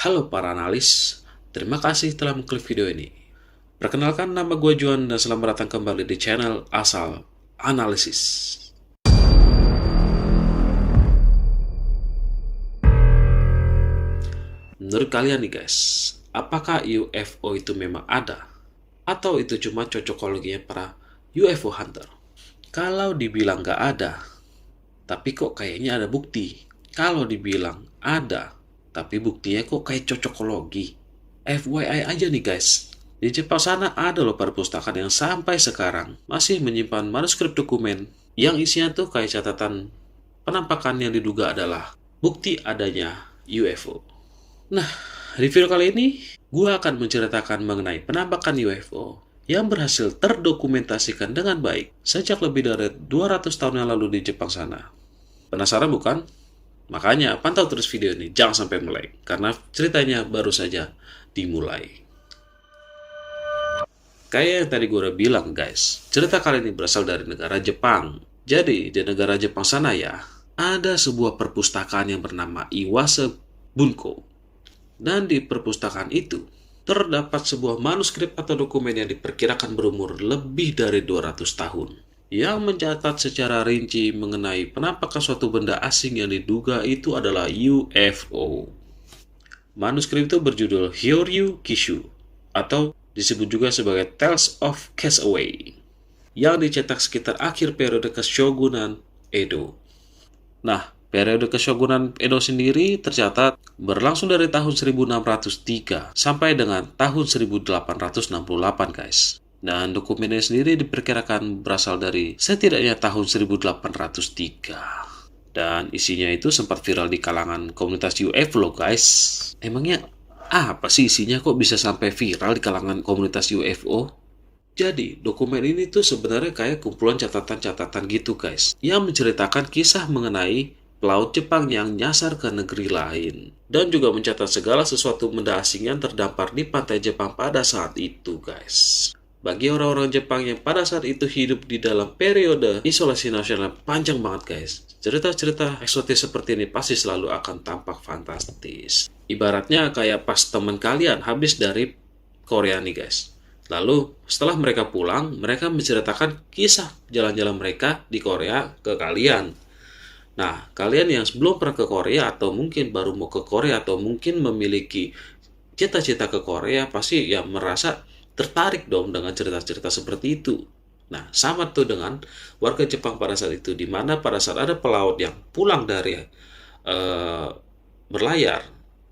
Halo para analis, terima kasih telah mengklik video ini. Perkenalkan, nama gue Juan dan selamat datang kembali di channel Asal Analisis. Menurut kalian nih guys, apakah UFO itu memang ada? Atau itu cuma cocokologinya para UFO hunter? Kalau dibilang nggak ada, tapi kok kayaknya ada bukti. Kalau dibilang ada, tapi buktinya kok kayak cocokologi. FYI aja nih guys, di Jepang sana ada loh perpustakaan yang sampai sekarang masih menyimpan manuskrip dokumen yang isinya tuh kayak catatan penampakan yang diduga adalah bukti adanya UFO. Nah, di video kali ini, gue akan menceritakan mengenai penampakan UFO yang berhasil terdokumentasikan dengan baik sejak lebih dari 200 tahun yang lalu di Jepang sana. Penasaran bukan? Makanya pantau terus video ini, jangan sampai meleng, karena ceritanya baru saja dimulai. Kayak yang tadi gue udah bilang guys, cerita kali ini berasal dari negara Jepang. Jadi di negara Jepang sana ya, ada sebuah perpustakaan yang bernama Iwase Bunko. Dan di perpustakaan itu, terdapat sebuah manuskrip atau dokumen yang diperkirakan berumur lebih dari 200 tahun. Yang mencatat secara rinci mengenai penampakan suatu benda asing yang diduga itu adalah UFO. Manuskrip itu berjudul Hyoryu Kishu, atau disebut juga sebagai Tales of Castaway, yang dicetak sekitar akhir periode Keshogunan Edo. Nah, periode Keshogunan Edo sendiri tercatat berlangsung dari tahun 1603 sampai dengan tahun 1868 guys. Dan dokumennya sendiri diperkirakan berasal dari setidaknya tahun 1803. Dan isinya itu sempat viral di kalangan komunitas UFO loh guys. Emangnya apa sih isinya kok bisa sampai viral di kalangan komunitas UFO? Jadi, dokumen ini tuh sebenarnya kayak kumpulan catatan-catatan gitu guys, yang menceritakan kisah mengenai pelaut Jepang yang nyasar ke negeri lain. Dan juga mencatat segala sesuatu benda asing yang terdampar di pantai Jepang pada saat itu guys. Bagi orang-orang Jepang yang pada saat itu hidup di dalam periode isolasi nasional panjang banget guys, cerita-cerita eksotis seperti ini pasti selalu akan tampak fantastis. Ibaratnya kayak pas teman kalian habis dari Korea nih guys. Lalu setelah mereka pulang, mereka menceritakan kisah jalan-jalan mereka di Korea ke kalian. Nah, kalian yang sebelum pernah ke Korea atau mungkin baru mau ke Korea atau mungkin memiliki cita-cita ke Korea, pasti ya merasa tertarik dong dengan cerita-cerita seperti itu. Nah, sama tuh dengan warga Jepang pada saat itu, di mana pada saat ada pelaut yang pulang dari berlayar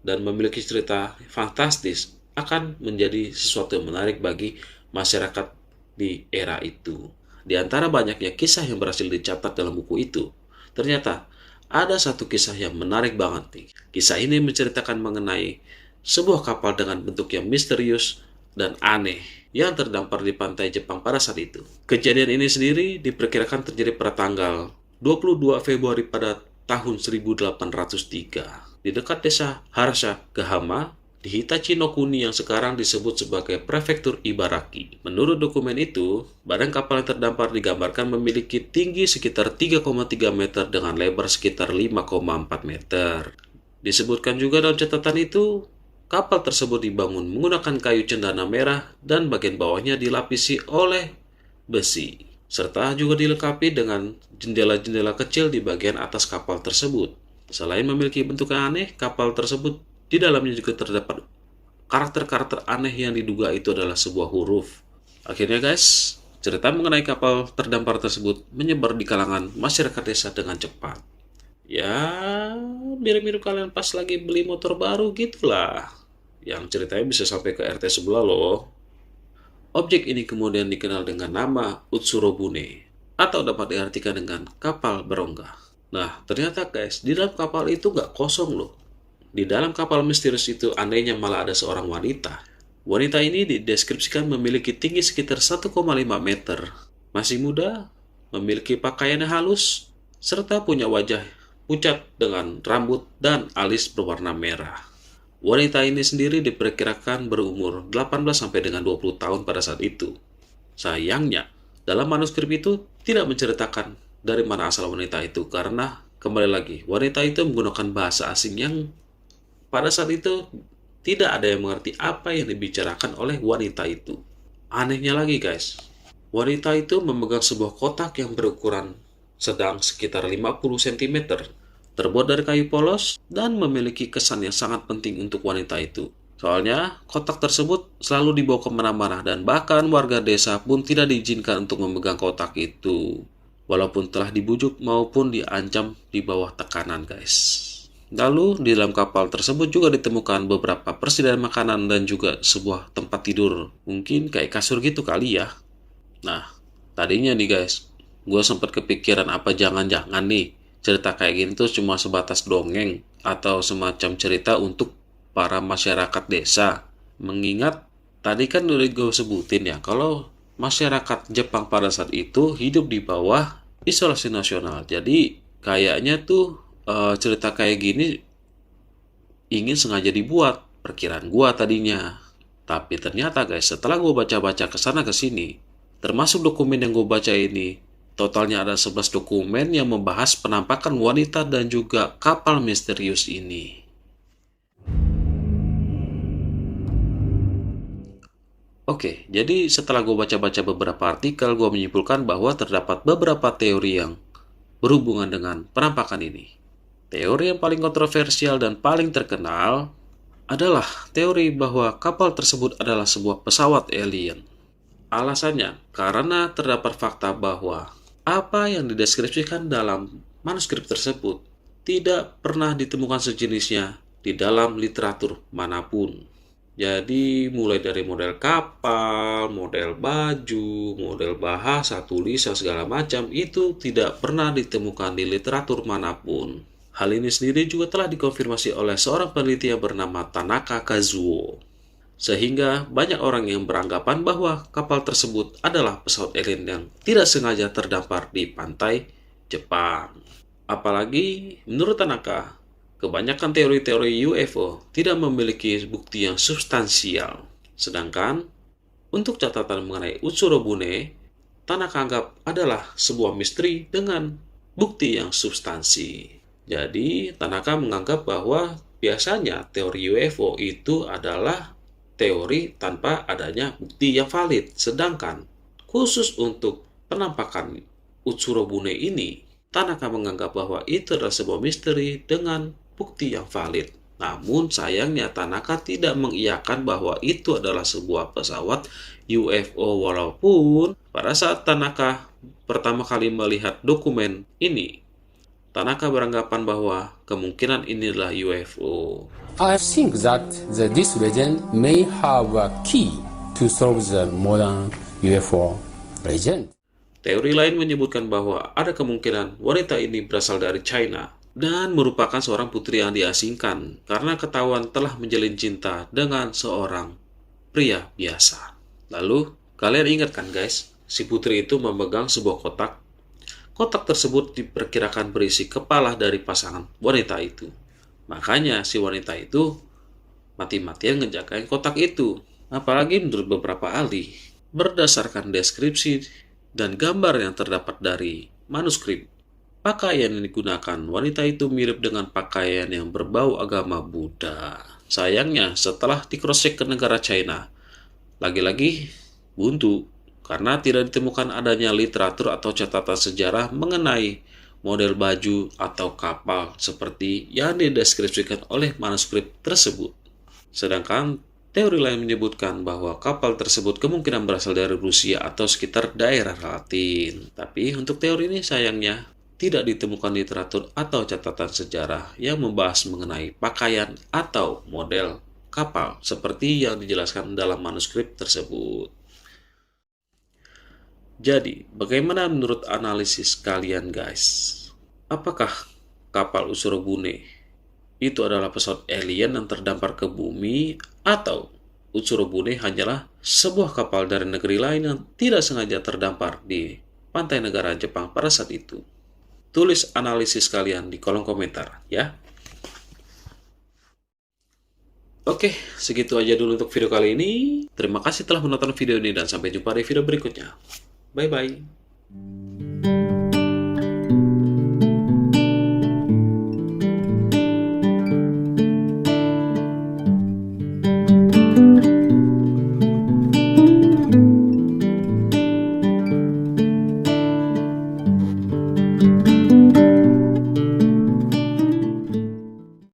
dan memiliki cerita fantastis, akan menjadi sesuatu yang menarik bagi masyarakat di era itu. Di antara banyaknya kisah yang berhasil dicatat dalam buku itu, ternyata ada satu kisah yang menarik banget nih. Kisah ini menceritakan mengenai sebuah kapal dengan bentuk yang misterius dan aneh yang terdampar di pantai Jepang pada saat itu. Kejadian ini sendiri diperkirakan terjadi pada tanggal 22 Februari pada tahun 1803 di dekat desa Harashigahama di Hitachi no Kuni yang sekarang disebut sebagai prefektur Ibaraki. Menurut dokumen itu, badan kapal yang terdampar digambarkan memiliki tinggi sekitar 3,3 meter dengan lebar sekitar 5,4 meter. Disebutkan juga dalam catatan itu, kapal tersebut dibangun menggunakan kayu cendana merah dan bagian bawahnya dilapisi oleh besi, serta juga dilengkapi dengan jendela-jendela kecil di bagian atas kapal tersebut. Selain memiliki bentuk yang aneh, kapal tersebut di dalamnya juga terdapat karakter-karakter aneh yang diduga itu adalah sebuah huruf. Akhirnya guys, cerita mengenai kapal terdampar tersebut menyebar di kalangan masyarakat desa dengan cepat. Ya, mirip-mirip kalian pas lagi beli motor baru gitulah, yang ceritanya bisa sampai ke RT sebelah loh. Objek ini kemudian dikenal dengan nama Utsurobune, atau dapat diartikan dengan kapal berongga. Nah, ternyata guys, di dalam kapal itu nggak kosong loh. Di dalam kapal misterius itu anehnya malah ada seorang wanita. Wanita ini dideskripsikan memiliki tinggi sekitar 1,5 meter. Masih muda, memiliki pakaian yang halus, serta punya wajah pucat dengan rambut dan alis berwarna merah. Wanita ini sendiri diperkirakan berumur 18 sampai dengan 20 tahun pada saat itu. Sayangnya, dalam manuskrip itu tidak menceritakan dari mana asal wanita itu karena kembali lagi, wanita itu menggunakan bahasa asing yang pada saat itu tidak ada yang mengerti apa yang dibicarakan oleh wanita itu. Anehnya lagi guys, wanita itu memegang sebuah kotak yang berukuran sedang sekitar 50 cm, terbuat dari kayu polos dan memiliki kesan yang sangat penting untuk wanita itu. Soalnya, kotak tersebut selalu dibawa kemana-mana dan bahkan warga desa pun tidak diizinkan untuk memegang kotak itu. Walaupun telah dibujuk maupun diancam di bawah tekanan guys. Lalu, di dalam kapal tersebut juga ditemukan beberapa persediaan makanan dan juga sebuah tempat tidur. Mungkin kayak kasur gitu kali ya. Nah, tadinya nih guys, gue sempat kepikiran apa jangan-jangan nih cerita kayak gini tuh cuma sebatas dongeng atau semacam cerita untuk para masyarakat desa. Mengingat tadi kan udah gue sebutin ya, kalau masyarakat Jepang pada saat itu hidup di bawah isolasi nasional. Jadi kayaknya tuh cerita kayak gini ingin sengaja dibuat, perkiraan gue tadinya. Tapi ternyata guys, setelah gue baca-baca kesana kesini, termasuk dokumen yang gue baca ini, totalnya ada 11 dokumen yang membahas penampakan wanita dan juga kapal misterius ini. Oke, jadi setelah gue baca-baca beberapa artikel, gue menyimpulkan bahwa terdapat beberapa teori yang berhubungan dengan penampakan ini. Teori yang paling kontroversial dan paling terkenal adalah teori bahwa kapal tersebut adalah sebuah pesawat alien. Alasannya, karena terdapat fakta bahwa apa yang dideskripsikan dalam manuskrip tersebut tidak pernah ditemukan sejenisnya di dalam literatur manapun. Jadi mulai dari model kapal, model baju, model bahasa, tulisan segala macam itu tidak pernah ditemukan di literatur manapun. Hal ini sendiri juga telah dikonfirmasi oleh seorang peneliti yang bernama Tanaka Kazuo. Sehingga banyak orang yang beranggapan bahwa kapal tersebut adalah pesawat alien yang tidak sengaja terdampar di pantai Jepang. Apalagi menurut Tanaka, kebanyakan teori-teori UFO tidak memiliki bukti yang substansial. Sedangkan, untuk catatan mengenai Utsurobune, Tanaka anggap adalah sebuah misteri dengan bukti yang substansi. Jadi, Tanaka menganggap bahwa biasanya teori UFO itu adalah teori tanpa adanya bukti yang valid. Sedangkan, khusus untuk penampakan Utsurobune ini, Tanaka menganggap bahwa itu adalah sebuah misteri dengan bukti yang valid. Namun sayangnya Tanaka tidak mengiyakan bahwa itu adalah sebuah pesawat UFO walaupun pada saat Tanaka pertama kali melihat dokumen ini, Tanaka beranggapan bahwa kemungkinan ini adalah UFO. I think that this legend may have a key to solve the modern UFO legend. Teori lain menyebutkan bahwa ada kemungkinan wanita ini berasal dari China dan merupakan seorang putri yang diasingkan karena ketahuan telah menjalin cinta dengan seorang pria biasa. Lalu, kalian ingat kan guys, si putri itu memegang sebuah kotak. Kotak tersebut diperkirakan berisi kepala dari pasangan wanita itu. Makanya si wanita itu mati-matian ngejagain kotak itu. Apalagi menurut beberapa ahli, berdasarkan deskripsi dan gambar yang terdapat dari manuskrip, pakaian yang digunakan wanita itu mirip dengan pakaian yang berbau agama Buddha. Sayangnya, setelah di-cross-check ke negara China, lagi-lagi buntu karena tidak ditemukan adanya literatur atau catatan sejarah mengenai model baju atau kapal seperti yang dideskripsikan oleh manuskrip tersebut. Sedangkan teori lain menyebutkan bahwa kapal tersebut kemungkinan berasal dari Rusia atau sekitar daerah Latin. Tapi untuk teori ini sayangnya tidak ditemukan literatur atau catatan sejarah yang membahas mengenai pakaian atau model kapal seperti yang dijelaskan dalam manuskrip tersebut. Jadi, bagaimana menurut analisis kalian guys? Apakah kapal Utsurobune itu adalah pesawat alien yang terdampar ke bumi, atau Utsurobune hanyalah sebuah kapal dari negeri lain yang tidak sengaja terdampar di pantai negara Jepang pada saat itu? Tulis analisis kalian di kolom komentar ya. Oke, segitu aja dulu untuk video kali ini. Terima kasih telah menonton video ini dan sampai jumpa di video berikutnya. Bye-bye.